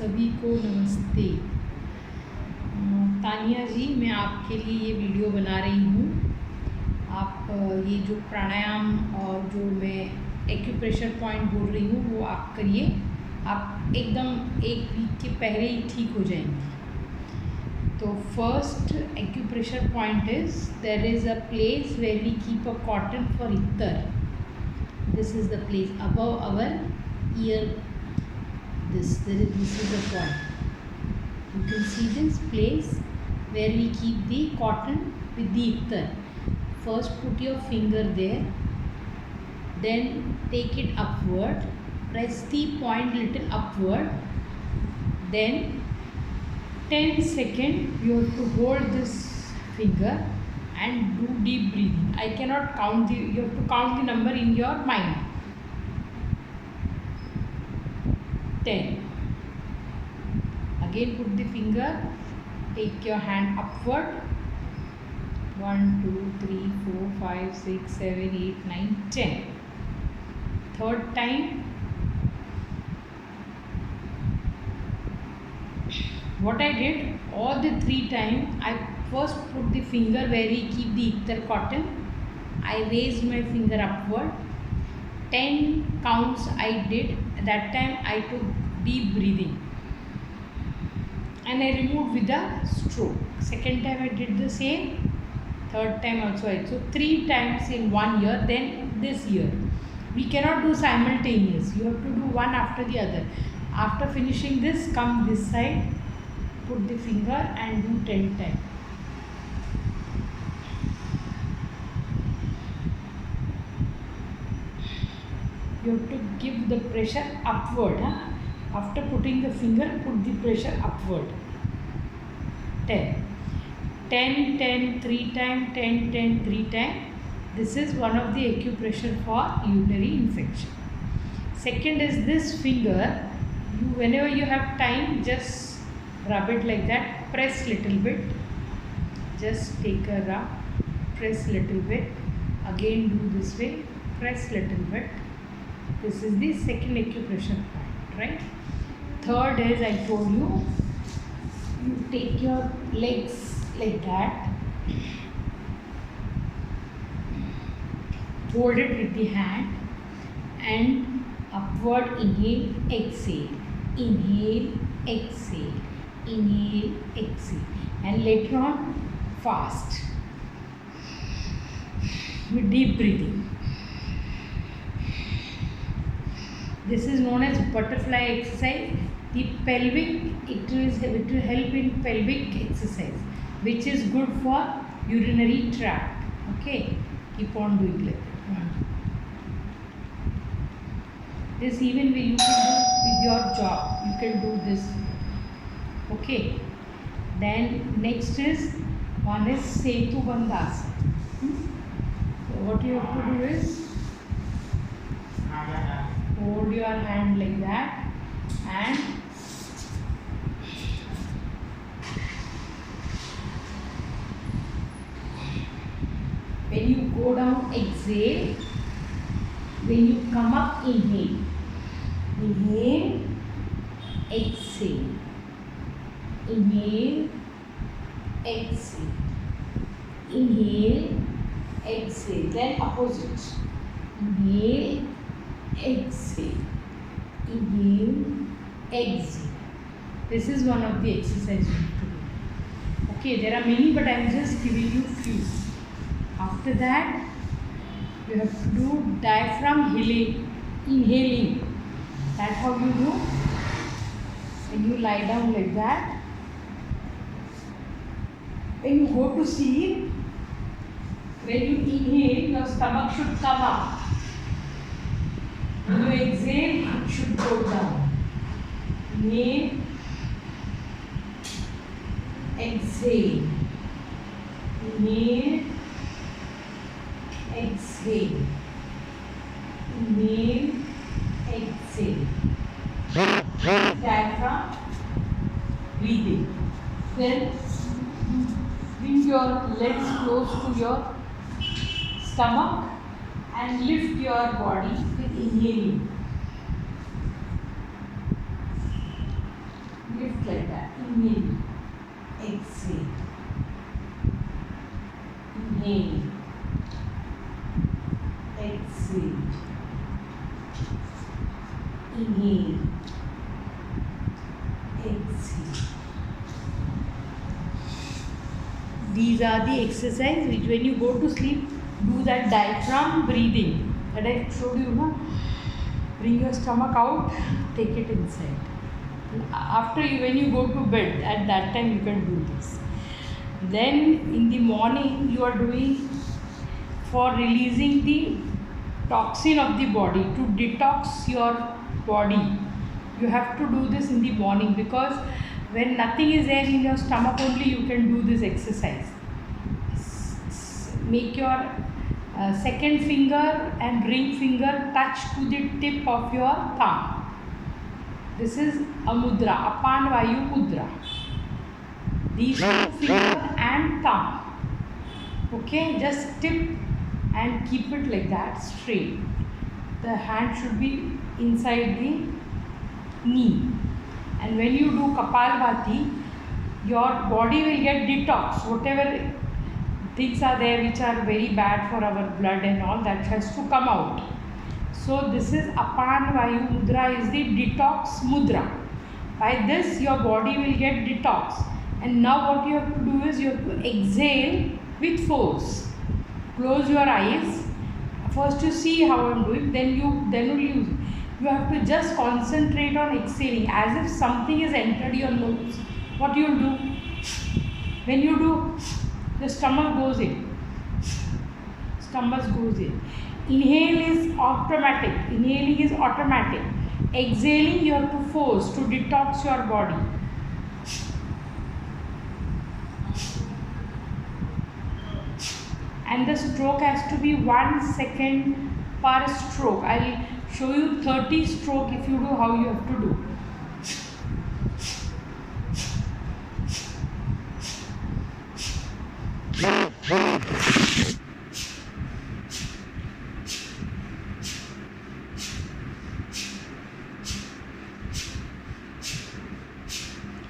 सभी को नमस्ते। तानिया जी, मैं आपके लिए ये वीडियो बना रही हूँ। आप ये जो प्राणायाम और जो मैं एक्यूप्रेशर पॉइंट बोल रही हूँ वो आप करिए। आप एकदम एक वीक के पहले ही ठीक हो जाएंगे। तो first acupressure point is there is a place where we keep a cotton for इतर. This is the place above our ear. This is the point. You can see this place where we keep the cotton with the ether. First put your finger there, then take it upward, press the point little upward, then 10 seconds you have to hold this finger and do deep breathing. I cannot count you have to count the number in your mind. 10. Again put the finger, take your hand upward. 1, 2, 3, 4, 5, 6, 7, 8, 9, 10. Third time. What I did, all the 3 times, I first put the finger where we keep the ether cotton. I raised my finger upward. 10 counts I did. That time I took deep breathing. And I removed with a stroke. Second time I did the same. Third time also I did. So 3 times in 1 year. Then this year. We cannot do simultaneous. You have to do one after the other. After finishing this, come this side. Put the finger and do 10 times. You have to give the pressure upward. After putting the finger, put the pressure upward. 10. 10, 10, 3 times, 10, 10, 3 times. This is one of the acupressure for urinary infection. Second is this finger. Whenever you have time, just rub it like that. Press little bit. Just take a rub. Press little bit. Again do this way. Press little bit. This is the second acupressure point, right? Third is, I told you, you take your legs like that, hold it with the hand and upward inhale, exhale, inhale, exhale, inhale, exhale, and later on fast with deep breathing. This is known as butterfly exercise. The pelvic, it will help in pelvic exercise, which is good for urinary tract. Okay, keep on doing like that. This even you can do with your jaw. You can do this. Okay. Then next is one is Setu Bandhasana. So what you have to do is hold your hand like that and when you go down, exhale. When you come up, inhale. Inhale, exhale. Inhale, exhale. Inhale, exhale. Then opposite. Inhale, exhale, inhale, exhale. This is one of the exercises you have to do. Okay, there are many, but I am just giving you few. After that, you have to do diaphragm inhaling. That's how you do. When you lie down like that, when you go to sleep, when you inhale, your stomach should come up. When you exhale, it should go down. Inhale, exhale. Inhale, exhale. Inhale, exhale. Diaphragm, breathing. Then bring your legs close to your stomach and lift your body with inhaling. like that. Inhale, exhale, inhale, exhale, inhale, exhale. These are the exercises which when you go to sleep, do that diaphragm breathing that I showed you, no? Bring your stomach out, take it inside. After you, when you go to bed, at that time you can do this. Then in the morning you are doing for releasing the toxin of the body, to detox your body. You have to do this in the morning, because when nothing is there in your stomach only you can do this exercise. Make your second finger and ring finger touch to the tip of your thumb. This is a mudra, Apan Vayu Mudra. These two finger and thumb. Okay, just tip and keep it like that, straight. The hand should be inside the knee. And when you do Kapalbhati, your body will get detox. Whatever things are there which are very bad for our blood and all, that has to come out. So this is Apan Vayu Mudra, is the detox mudra. By this your body will get detox. And now what you have to do is you have to exhale with force. Close your eyes. First you see how I am doing, then only you have to just concentrate on exhaling, as if something has entered your nose. What you will do? When you do, the stomach goes in. Stomach goes in. Inhale is automatic. Inhaling is automatic. Exhaling you have to force to detox your body. And the stroke has to be 1 second per stroke. I will show you 30 stroke if you do how you have to do.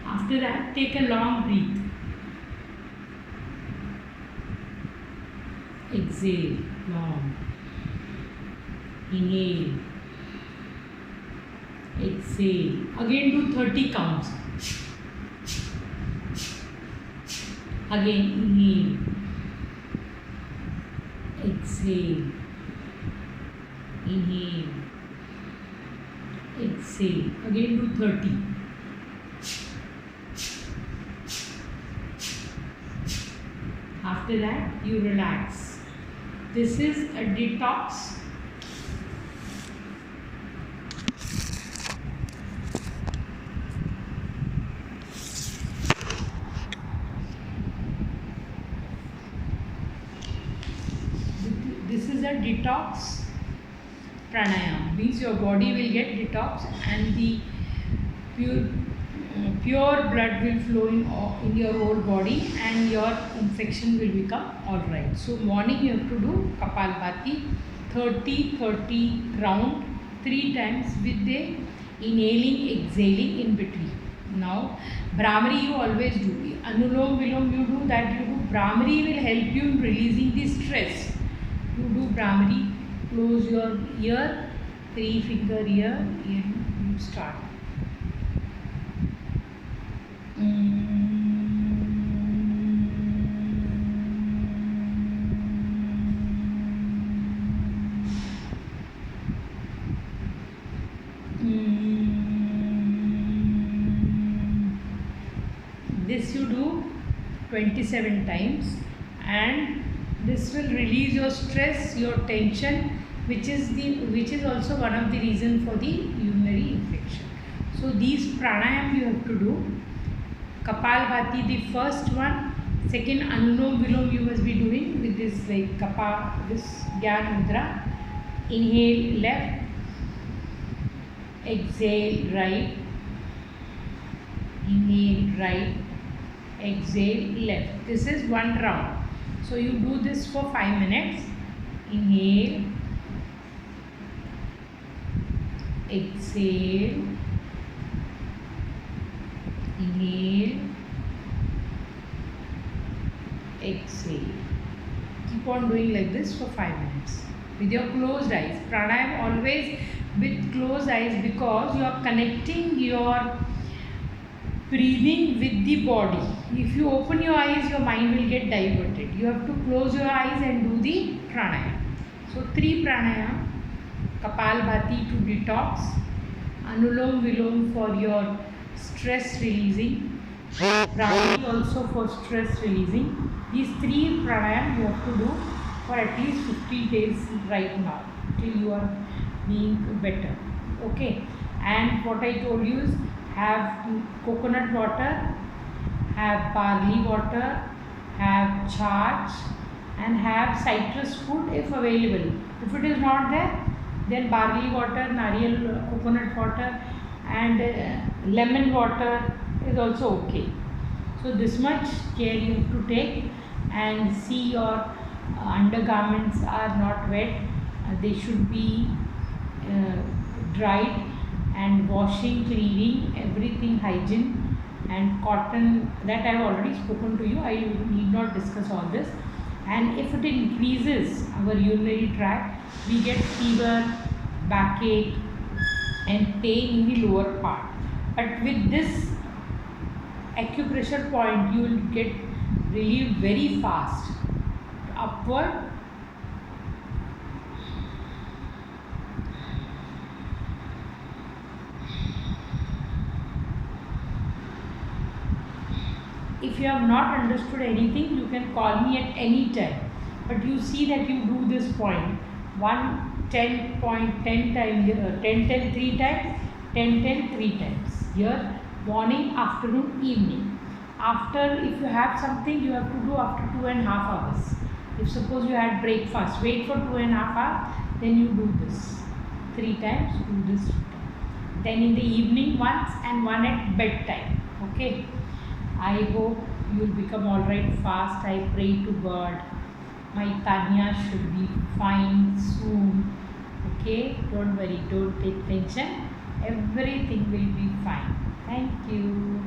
After that, take a long breath. Exhale, long. Inhale. Exhale. Again do 30 counts. Again inhale. Exhale. Inhale. Exhale. Again do 30. After that, you relax. This is a detox. This is a detox pranayam. Means your body will get detox and the pure blood will flow in your whole body and your infection will become alright. So morning you have to do Kapalbhati 30-30 round 3 times with the inhaling, exhaling in between. Now Bhramari you always do. Anulom Vilom you do that. You do Bhramari will help you in releasing the stress. You do Bhramari, close your ear, 3 finger ear, and you start. This you do 27 times, and this will release your stress, your tension, which is also one of the reason for the urinary infection. So these pranayam you have to do. Kapalbhati, the first one. Second, Anulom Vilom you must be doing with this like this Gyan Mudra. Inhale left, exhale right, inhale right, exhale left. This is one round. So you do this for 5 minutes. Inhale, exhale, Inhale, exhale. Keep on doing like this for 5 minutes with your closed eyes. Pranayam always with closed eyes, because you are connecting your breathing with the body. If you open your eyes, your mind will get diverted. You have to close your eyes and do the pranayam. So 3 pranayam. Kapalbhati to detox, Anulom Vilom for your stress releasing, Bhramari also for stress releasing. These 3 pranayam you have to do for at least 50 days right now till you are being better. Okay, and what I told you is have coconut water, have barley water, have charge, and have citrus fruit if available. If it is not there, then barley water, nariyal coconut water, and lemon water is also okay. So this much care you have to take, and see your undergarments are not wet. They should be dried, and washing, cleaning, everything hygiene, and cotton, that I have already spoken to you. I need not discuss all this. And if it increases our urinary tract, we get fever, backache, and pain in the lower part. But with this acupressure point, you will get relieved very fast. Upward. If you have not understood anything, you can call me at any time. But you see that you do this point 1, 10 point, 10 times, 10, 10, 3 times, 10, 10, 3 times. Here, morning, afternoon, evening. After, if you have something, you have to do after 2.5 hours. If suppose you had breakfast, wait for 2.5 hours, then you do this 3 times, do this 3 times. Then in the evening once, and one at bedtime. Okay. I hope you will become alright fast. I pray to God. My Tanya should be fine soon. Okay, don't worry, don't take tension. Everything will be fine. Thank you.